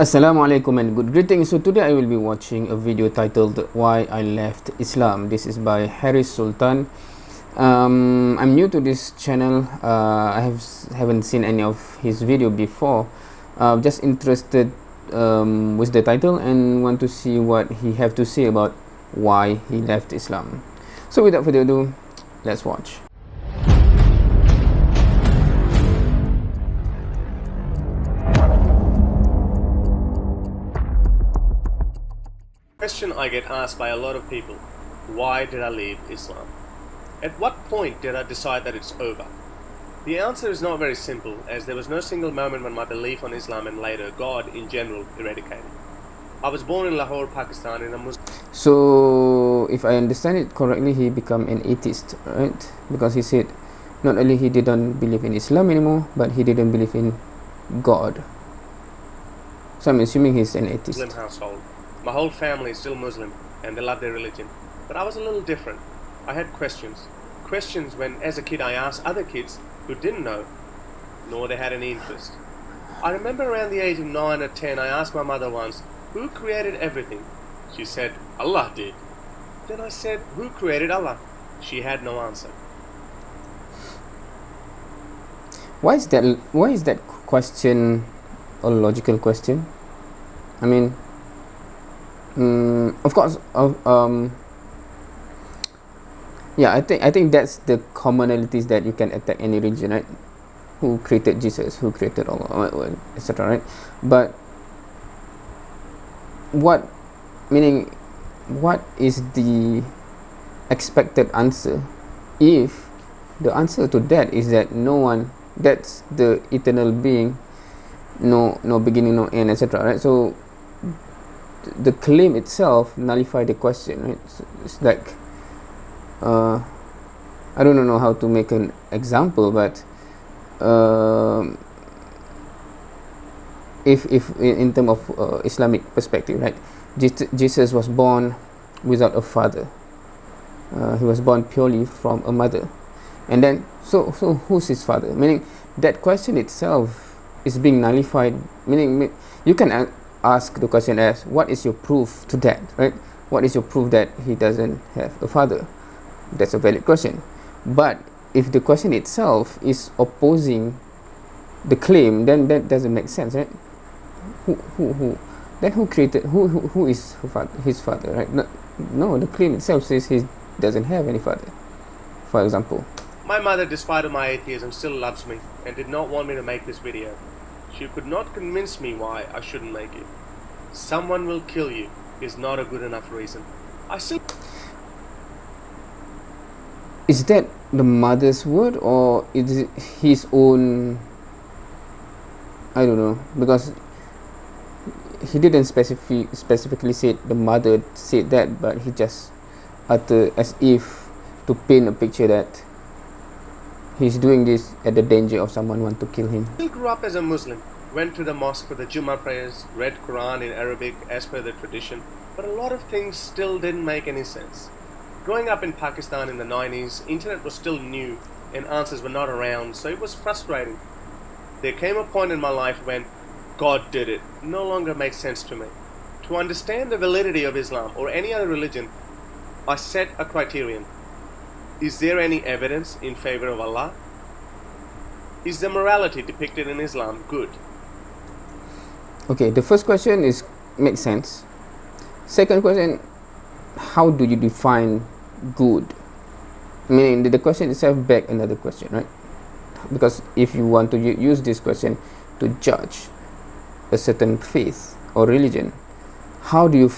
Assalamualaikum and good greetings. So today I will be watching a video titled Why I Left Islam. This is by Harris Sultan. I'm new to this channel. Haven't seen any of his video before. Just interested with the title and want to see what he have to say about why he left Islam. So without further ado, let's watch. Question I get asked by a lot of people: why did I leave Islam? At what point did I decide that it's over? The answer is not very simple, as there was no single moment when my belief on Islam and later God in general eradicated. I was born in Lahore, Pakistan in a Muslim... So if I understand it correctly, he became an atheist, right? Because he said not only he didn't believe in Islam anymore, but he didn't believe in God. So I'm assuming he's an atheist. Muslim household. My whole family is still Muslim and they love their religion. But I was a little different. I had questions. Questions when, as a kid, I asked other kids who didn't know, nor they had any interest. I remember around the age of 9 or 10, I asked my mother once, who created everything? She said, Allah did. Then I said, who created Allah? She had no answer. Why is that question a logical question? I mean, of course, yeah, I think that's the commonalities that you can attack any religion, right? Who created Jesus? Who created Allah? Etc. Right? But what is the expected answer if the answer to that is that no one, that's the eternal being, no beginning, no end, etc. Right? So the claim itself nullify the question, right? So it's like I don't know how to make an example, but if in terms of Islamic perspective, right, Jesus was born without a father. He was born purely from a mother, and then so who's his father? Meaning that question itself is being nullified. Meaning you can ask the question as, what is your proof to that, right? What is your proof that he doesn't have a father? That's a valid question. But if the question itself is opposing the claim, then that doesn't make sense, right? Who then who created, who is his father, right? No, the claim itself says he doesn't have any father, for example. My mother, despite of my atheism, still loves me and did not want me to make this video. She could not convince me why I shouldn't make it. Someone will kill you is not a good enough reason. Is that the mother's word or is it his own? I don't know, because he didn't specifically say the mother said that, but he just uttered as if to paint a picture that he's doing this at the danger of someone want to kill him. I grew up as a Muslim, went to the mosque for the Jummah prayers, read Quran in Arabic as per the tradition, but a lot of things still didn't make any sense. Growing up in Pakistan in the 90s, internet was still new and answers were not around, so it was frustrating. There came a point in my life when God did it no longer makes sense to me. To understand the validity of Islam or any other religion, I set a criterion. Is there any evidence in favor of Allah? Is the morality depicted in Islam good? Okay, the first question makes sense. Second question, how do you define good? Meaning the question itself begs another question, right? Because if you want to use this question to judge a certain faith or religion, how do you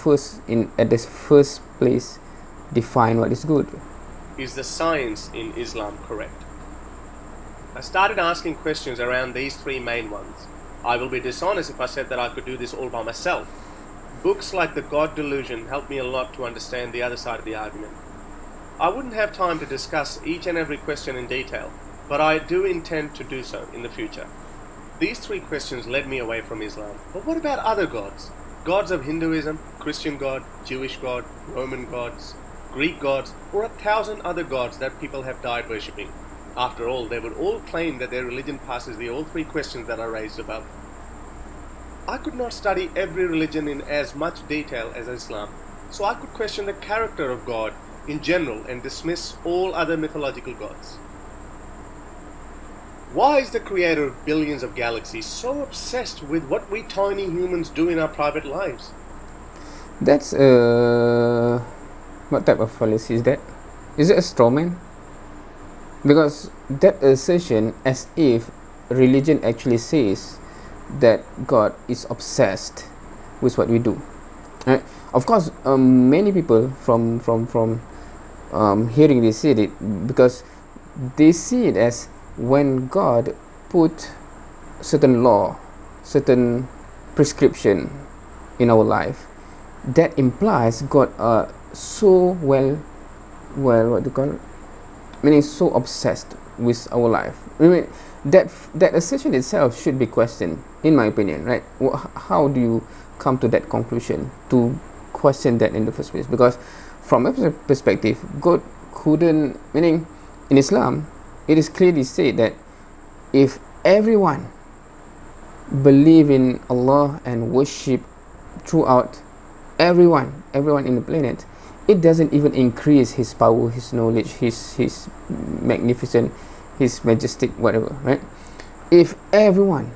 at the first place define what is good? Is the science in Islam correct? I started asking questions around these three main ones. I will be dishonest if I said that I could do this all by myself. Books like The God Delusion helped me a lot to understand the other side of the argument. I wouldn't have time to discuss each and every question in detail, but I do intend to do so in the future. These three questions led me away from Islam. But what about other gods? Gods of Hinduism, Christian God, Jewish God, Roman gods, Greek gods, or 1,000 other gods that people have died worshipping. After all, they would all claim that their religion passes the all three questions that are raised above. I could not study every religion in as much detail as Islam, so I could question the character of God in general and dismiss all other mythological gods. Why is the creator of billions of galaxies so obsessed with what we tiny humans do in our private lives? That's what type of fallacy is that? Is it a straw man? Because that assertion, as if religion actually says that God is obsessed with what we do. Right? Of course, many people from hearing this see it because they see it as when God put certain law, certain prescription in our life, that implies God are so well what do you call it? Meaning so obsessed with our life. I mean that assertion itself should be questioned, in my opinion, right? How do you come to that conclusion to question that in the first place? Because from a perspective, God couldn't, meaning in Islam, it is clearly said that if everyone believe in Allah and worship throughout everyone in the planet, it doesn't even increase his power, his knowledge, his magnificent, his majestic, whatever, right? If everyone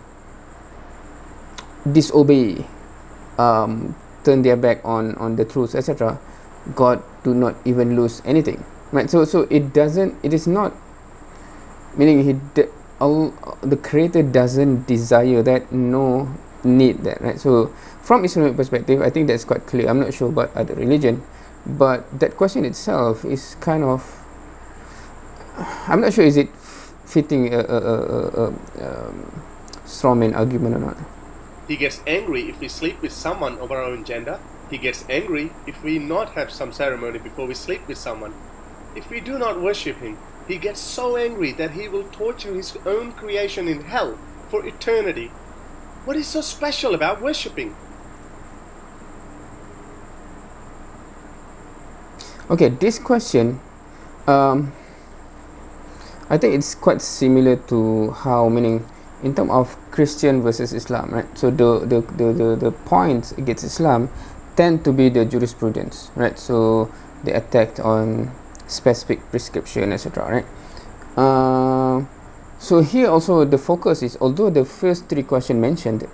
disobey, turn their back on the truth, etc., God do not even lose anything, right? So it is not, meaning the creator doesn't desire that, no need that, right? So from Islamic perspective, I think that's quite clear. I'm not sure about other religion, but that question itself is kind of, I'm not sure is it fitting a strawman argument or not. He gets angry if we sleep with someone of our own gender. He gets angry if we not have some ceremony before we sleep with someone. If we do not worship him, he gets so angry that he will torture his own creation in hell for eternity. What is so special about worshipping? Okay, this question, I think it's quite similar to how, meaning in terms of Christian versus Islam, right? So the points against Islam tend to be the jurisprudence, right? So they attacked on specific prescription, etc., right? So here also the focus is, although the first three questions mentioned,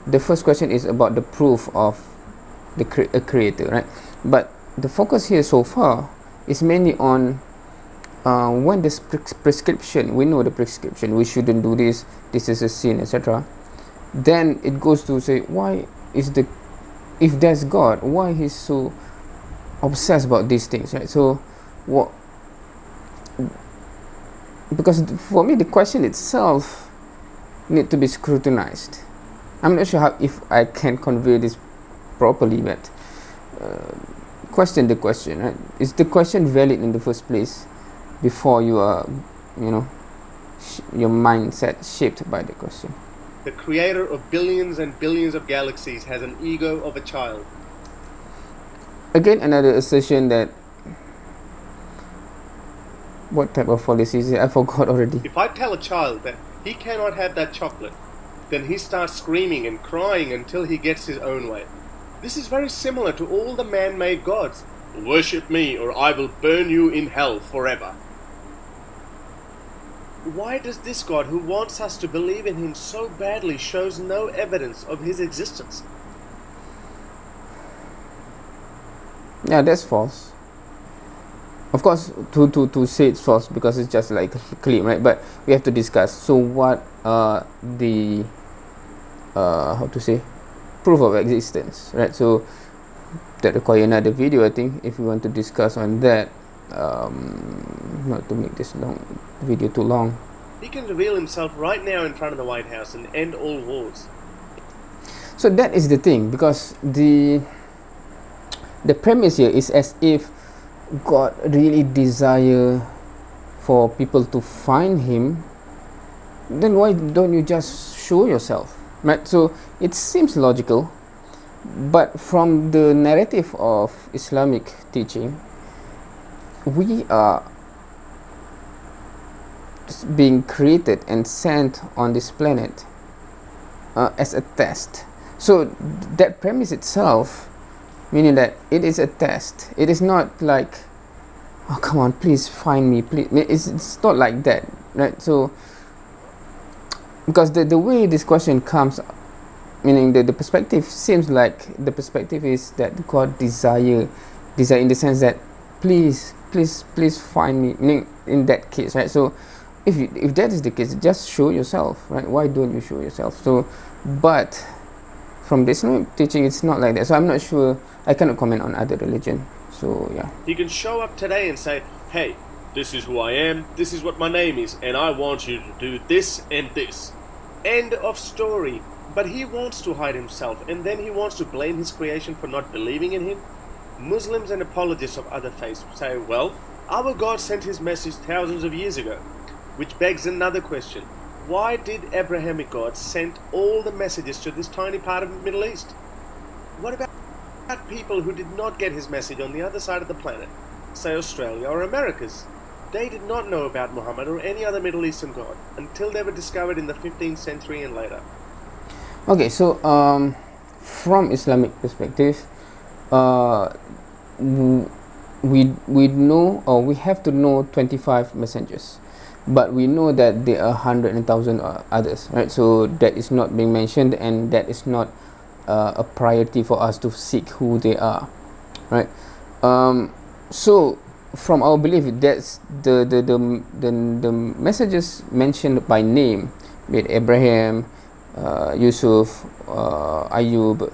the first question is about the proof of the creator, right? But the focus here so far is mainly on when this prescription, we know the prescription, we shouldn't do this, this is a sin, etc. Then it goes to say, why is if there's God, why he's so obsessed about these things, right? So what, because for me the question itself need to be scrutinized. I'm not sure if I can convey this properly, but question the question, right? Is the question valid in the first place before you are, your mindset shaped by the question? The creator of billions and billions of galaxies has an ego of a child. Again, another assertion that, what type of policy is it? I forgot already. If I tell a child that he cannot have that chocolate, then he starts screaming and crying until he gets his own way. This is very similar to all the man-made gods. Worship me or I will burn you in hell forever. Why does this God, who wants us to believe in him so badly, shows no evidence of his existence? Yeah, that's false. Of course, to say it's false because it's just like clear, right? But we have to discuss. So what are the how to say, proof of existence, right? So that require another video, I think, if we want to discuss on that. Not to make this video too long. He can reveal himself right now in front of the White House and end all wars. So that is the thing, because the premise here is as if God really desire for people to find him. Then why don't you just show yourself, right? So it seems logical, but from the narrative of Islamic teaching, we are being created and sent on this planet as a test. So that premise itself, meaning that it is a test. It is not like, oh come on, please find me, please. It's not like that, right? So because the way this question comes, meaning the perspective seems like the perspective is that God desire in the sense that please find me, meaning in that case, right? So if that is the case, just show yourself, right? Why don't you show yourself? So but from this teaching, it's not like that. So I'm not sure, I cannot comment on other religion. So yeah, he can show up today and say, hey, this is who I am, this is what my name is, and I want you to do this and this. End of story. But he wants to hide himself, and then he wants to blame his creation for not believing in him. Muslims and apologists of other faiths say, well, our God sent his message thousands of years ago. Which begs another question. Why did Abrahamic God send all the messages to this tiny part of the Middle East? What about people who did not get his message on the other side of the planet, say Australia or Americas? They did not know about Muhammad or any other Middle Eastern god until they were discovered in the 15th century and later. Okay, so from Islamic perspective, we know, or we have to know 25 messengers, but we know that there are 100 and 1,000 others, right? So that is not being mentioned, and that is not a priority for us to seek who they are, right? So from our belief, that's the messages mentioned by name, be it Abraham, Yusuf, Ayub,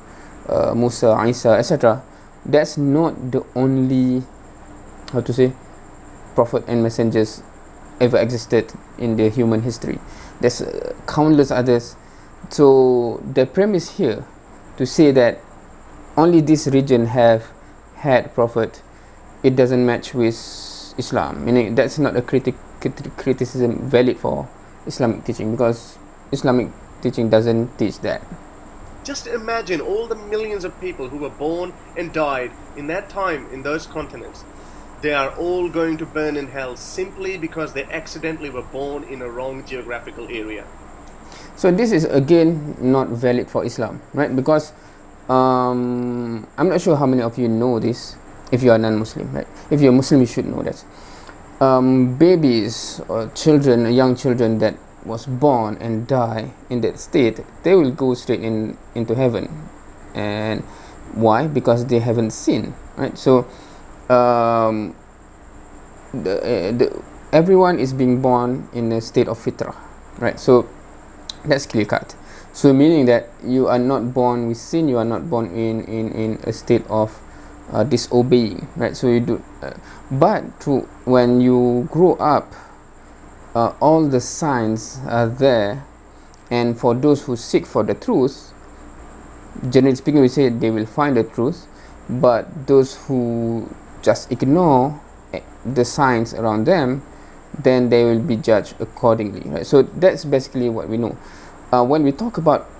Musa, Isa, etc. That's not the only, how to say, prophet and messengers ever existed in the human history. There's countless others. So the premise here to say that only this region have had prophet, it doesn't match with Islam. Meaning that's not a criticism valid for Islamic teaching, because Islamic teaching doesn't teach that. Just imagine all the millions of people who were born and died in that time in those continents. They are all going to burn in hell simply because they accidentally were born in a wrong geographical area. So this is again not valid for Islam, right? Because I'm not sure how many of you know this. If you are non-Muslim, right? If you're Muslim, you should know that. Babies or children, young children that was born and die in that state, they will go straight into heaven. And why? Because they haven't sinned, right? So everyone is being born in a state of fitrah, right? So that's clear cut. So meaning that you are not born with sin, you are not born in a state of disobeying, right? So you do, but when you grow up, all the signs are there, and for those who seek for the truth, generally speaking, we say they will find the truth. But those who just ignore the signs around them, then they will be judged accordingly, right? So that's basically what we know. When we talk about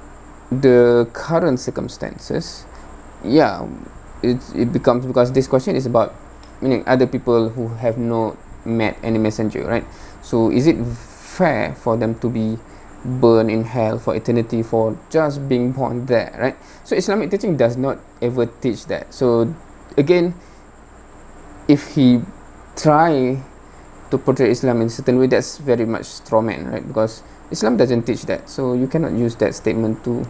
the current circumstances, yeah, it becomes, because this question is about, meaning other people who have not met any messenger, right? So is it fair for them to be burned in hell for eternity for just being born there, right? So Islamic teaching does not ever teach that. So again, if he try to portray Islam in a certain way, that's very much straw man, right? Because Islam doesn't teach that. So you cannot use that statement to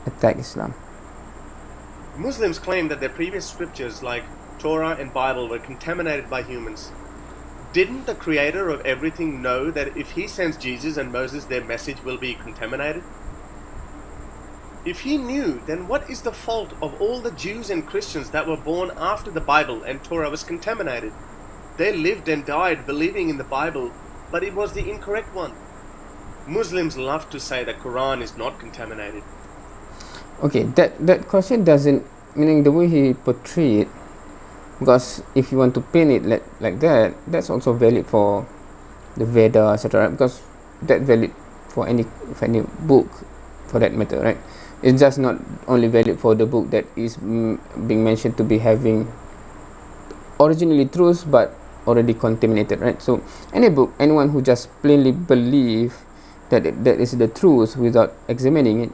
attack Islam. Muslims claim that their previous scriptures like Torah and Bible were contaminated by humans. Didn't the creator of everything know that if he sends Jesus and Moses, their message will be contaminated? If he knew, then what is the fault of all the Jews and Christians that were born after the Bible and Torah was contaminated? They lived and died believing in the Bible, but it was the incorrect one. Muslims love to say the Quran is not contaminated. Okay, that question doesn't, meaning the way he portrayed it, because if you want to paint it like that, that's also valid for the Veda, etc. Because that's valid for any book, for that matter, right? It's just not only valid for the book that is being mentioned to be having originally truth but already contaminated, right? So any book, anyone who just plainly believe that that is the truth without examining it,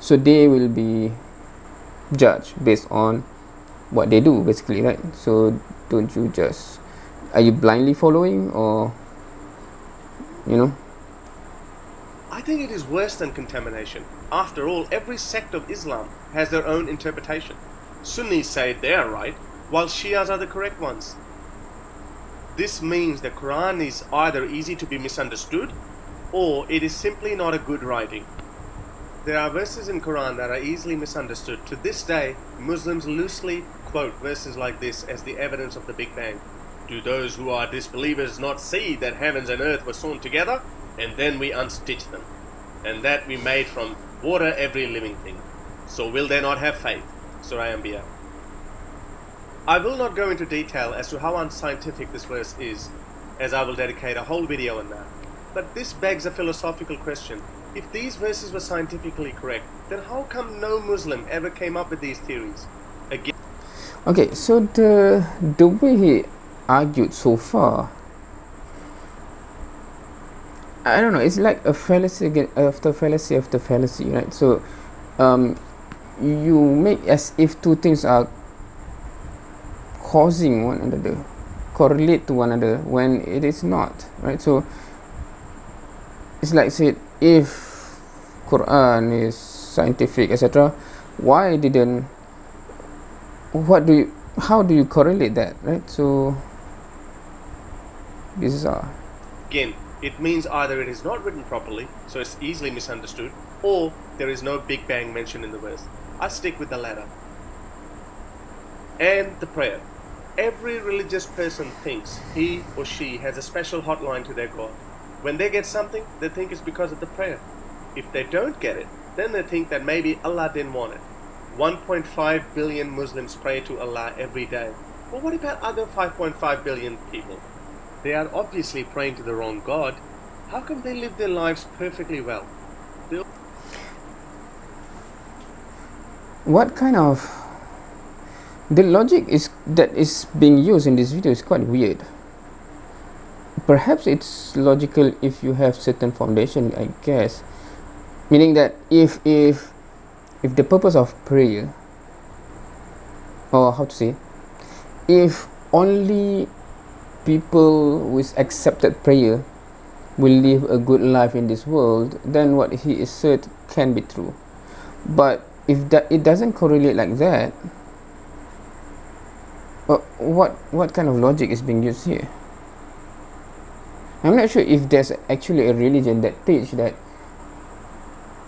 so they will be judged based on what they do, basically, right? So don't you just, are you blindly following, or I think it is worse than contamination. After all, every sect of Islam has their own interpretation. Sunnis say they are right, while Shias are the correct ones. This means the Quran is either easy to be misunderstood, or it is simply not a good writing. There are verses in Quran that are easily misunderstood. To this day, Muslims loosely quote verses like this as the evidence of the Big Bang. Do those who are disbelievers not see that heavens and earth were sewn together, and then we unstitched them, and that we made from water every living thing? So will they not have faith? Surah Anbiya. I will not go into detail as to how unscientific this verse is, as I will dedicate a whole video on that. But this begs a philosophical question. If these verses were scientifically correct, then how come no Muslim ever came up with these theories? Again, okay, so the way he argued so far, I don't know, it's like a fallacy after fallacy after fallacy, right? So you make as if two things are causing one another, correlate to one another, when it is not, right? So it's like, said, if Quran is scientific, etc., why didn't, how do you correlate that, right? So this is again, it means either it is not written properly, so it's easily misunderstood, or there is no Big Bang mentioned in the verse. I stick with the latter. And the prayer. Every religious person thinks he or she has a special hotline to their God. When they get something, they think it's because of the prayer. If they don't get it, then they think that maybe Allah didn't want it. 1.5 billion Muslims pray to Allah every day. Well, what about other 5.5 billion people? They are obviously praying to the wrong God. How come they live their lives perfectly well? What kind of, the logic is that is being used in this video is quite weird. Perhaps it's logical if you have certain foundation, I guess, meaning that if the purpose of prayer, or how to say, if only people with accepted prayer will live a good life in this world, then what he asserts can be true. But if that it doesn't correlate like that, what kind of logic is being used here? I'm not sure if there's actually a religion that teach that.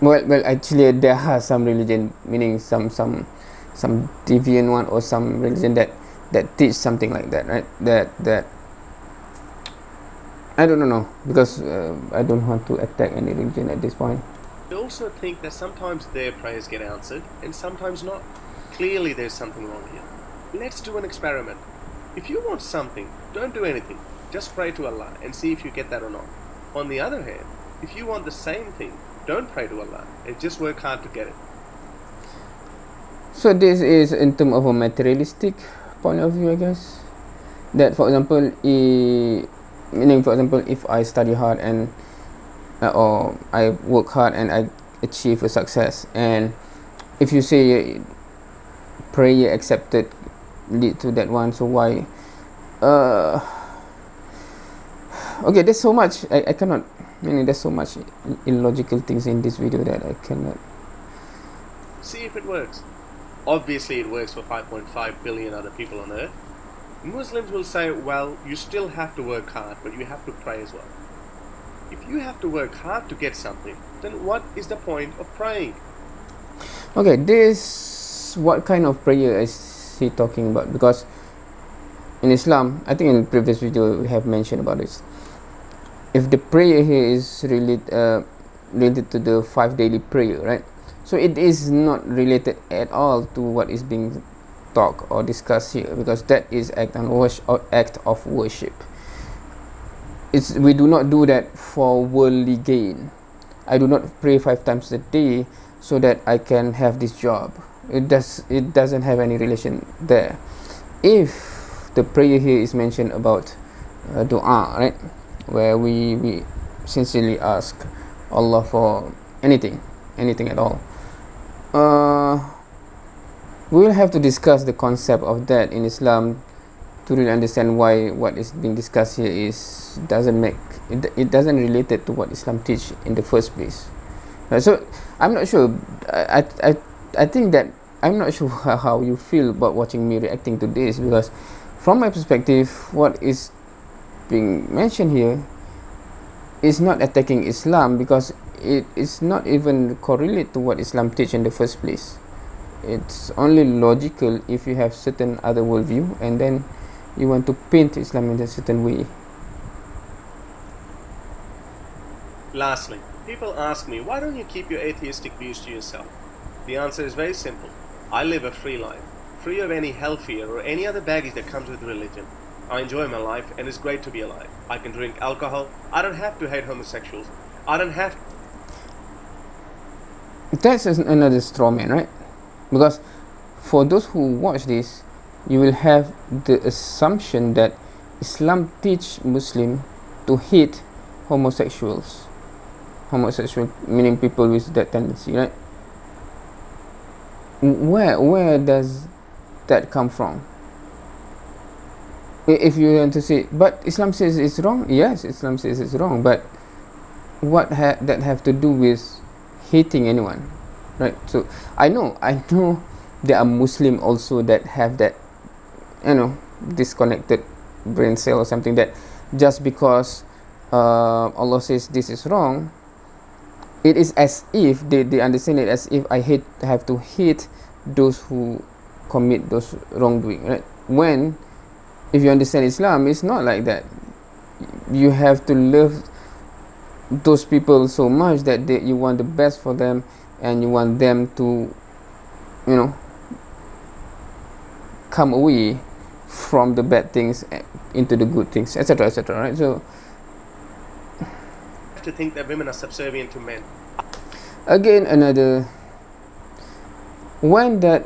Well, actually there are some religion, meaning some deviant one, or some religion that teach something like that, right? That I don't know, because I don't want to attack any religion at this point. I also think that sometimes their prayers get answered and sometimes not. Clearly there's something wrong here. Let's do an experiment. If you want something, don't do anything. Just pray to Allah and see if you get that or not. On the other hand, if you want the same thing, don't pray to Allah and just work hard to get it. So this is in terms of a materialistic point of view, I guess. That, for example, meaning, for example, if I study hard and or I work hard and I achieve a success, and if you say prayer accepted lead to that one, so why? Okay, there's so much I cannot, meaning there's so much illogical things in this video that I cannot. See if it works. Obviously it works for 5.5 billion other people on earth. Muslims will say, well, you still have to work hard, but you have to pray as well. If you have to work hard to get something, then what is the point of praying? Okay, this, what kind of prayer is he talking about? Because in Islam, I think in the previous video we have mentioned about this. If the prayer here is related to the 5 daily prayer, right? So it is not related at all to what is being talked or discussed here, because that is act of worship. We do not do that for worldly gain. I do not pray 5 times a day so that I can have this job. It doesn't have any relation there. If the prayer here is mentioned about dua, right, where we sincerely ask Allah for anything at all, we'll have to discuss the concept of that in Islam to really understand why what is being discussed here it doesn't relate it to what Islam teach in the first place. So I'm not sure. I think that I'm not sure how you feel about watching me reacting to this, because from my perspective, what is being mentioned here is not attacking Islam, because it is not even correlate to what Islam teach in the first place. It's only logical if you have certain other worldview and then you want to paint Islam in a certain way. Lastly, people ask me, why don't you keep your atheistic views to yourself? The answer is very simple. I live a free life, free of any hell fear or any other baggage that comes with religion. I enjoy my life and it's great to be alive. I can drink alcohol. I don't have to hate homosexuals. I don't have That's another straw man, right? Because for those who watch this, you will have the assumption that Islam teach Muslim to hate homosexuals. Homosexual meaning people with that tendency, right? Where does that come from? If you want to say, but Islam says it's wrong. Yes, Islam says it's wrong, but what that have to do with hating anyone, right? So I know there are Muslim also that have that, disconnected brain cell or something, that just because Allah says this is wrong, it is as if they understand it as if I have to hate those who commit those wrongdoing, right? When if you understand Islam, it's not like that. You have to love those people so much that you want the best for them, and you want them to, come away from the bad things into the good things, etc., etc., right? So to think that women are subservient to men. Again, another when that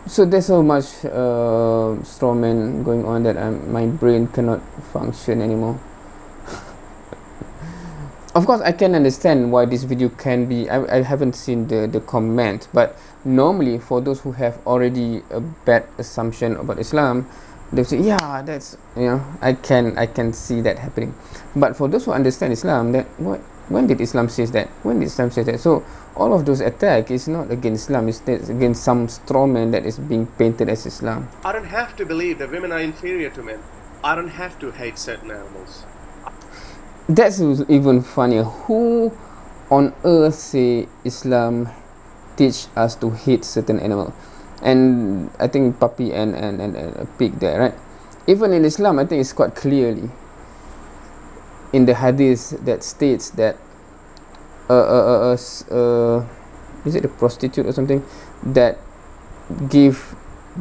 so there's so much straw man going on that my brain cannot function anymore. Of course, I can understand why this video can be. I haven't seen the comment, but normally for those who have already a bad assumption about Islam, they say, yeah, that's, I can see that happening. But for those who understand Islam, that when did Islam say that? When did Islam say that? So all of those attacks is not against Islam, it's against some straw man that is being painted as Islam. I don't have to believe that women are inferior to men. I don't have to hate certain animals. That's even funnier. Who on earth say Islam teach us to hate certain animal? And I think puppy and a pig there, right? Even in Islam, I think it's quite clearly in the hadith that states that is it a prostitute or something that give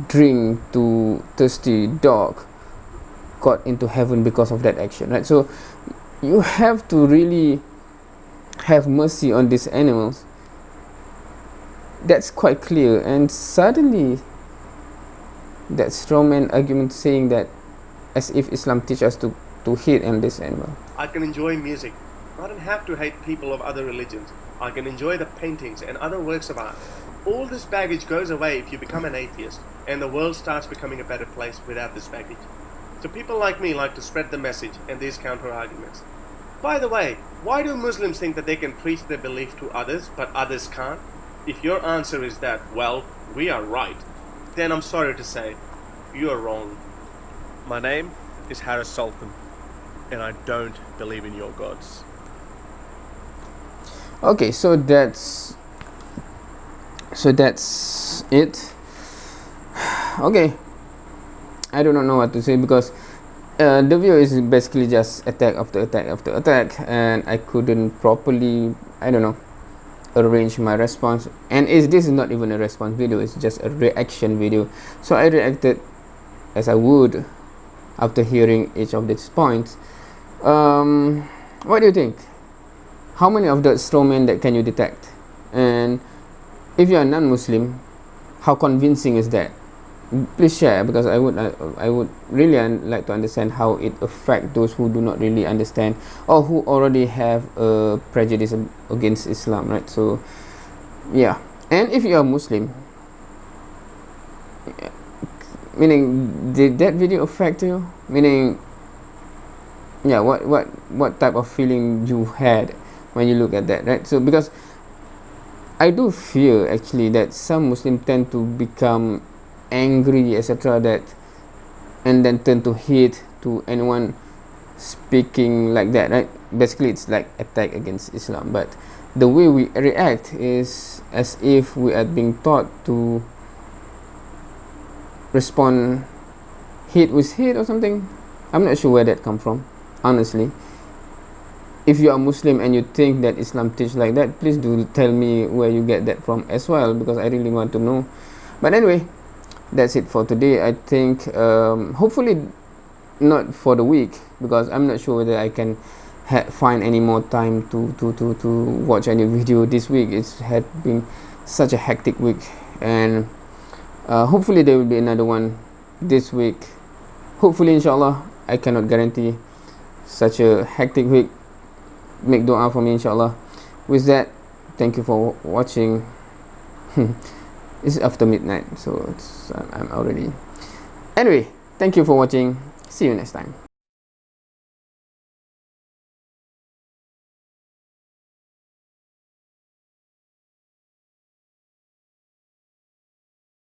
drink to thirsty dog got into heaven because of that action, right? So you have to really have mercy on these animals. That's quite clear. And suddenly that strawman argument saying that as if Islam teaches us to hate on this animal. I can enjoy music. I don't have to hate people of other religions. I can enjoy the paintings and other works of art. All this baggage goes away if you become an atheist, and the world starts becoming a better place without this baggage. So people like me like to spread the message and these counter arguments. By the way, why do Muslims think that they can preach their belief to others, but others can't? If your answer is that, well, we are right, then I'm sorry to say, you are wrong. My name is Harris Sultan, and I don't believe in your gods. Okay, so that's it. Okay, I do not know what to say, because the video is basically just attack after attack after attack, and I couldn't properly, arrange my response. And this is not even a response video, it's just a reaction video. So I reacted as I would after hearing each of these points. What do you think? How many of the strawmen that can you detect? And if you are non-Muslim, how convincing is that? please share, because I would really like to understand how it affect those who do not really understand or who already have a prejudice against Islam, right? So yeah. And if you are Muslim, meaning, did that video affect you? Meaning, yeah, what type of feeling you had when you look at that, right? So because I do fear actually that some Muslims tend to become angry, etc., that and then turn to hate to anyone speaking like that, right? Basically it's like attack against Islam, but the way we react is as if we are being taught to respond hate with hate or something. I'm not sure where that come from, honestly. If you are Muslim and you think that Islam teach like that, please do tell me where you get that from as well, because I really want to know. But anyway, that's it for today. I think hopefully not for the week, because I'm not sure whether I can find any more time to watch any video this week. It's had been such a hectic week, and hopefully there will be another one this week. Hopefully, inshallah. I cannot guarantee such a hectic week. Make dua for me, inshallah. With that, thank you for watching. It's after midnight, so I'm already. Anyway, thank you for watching. See you next time.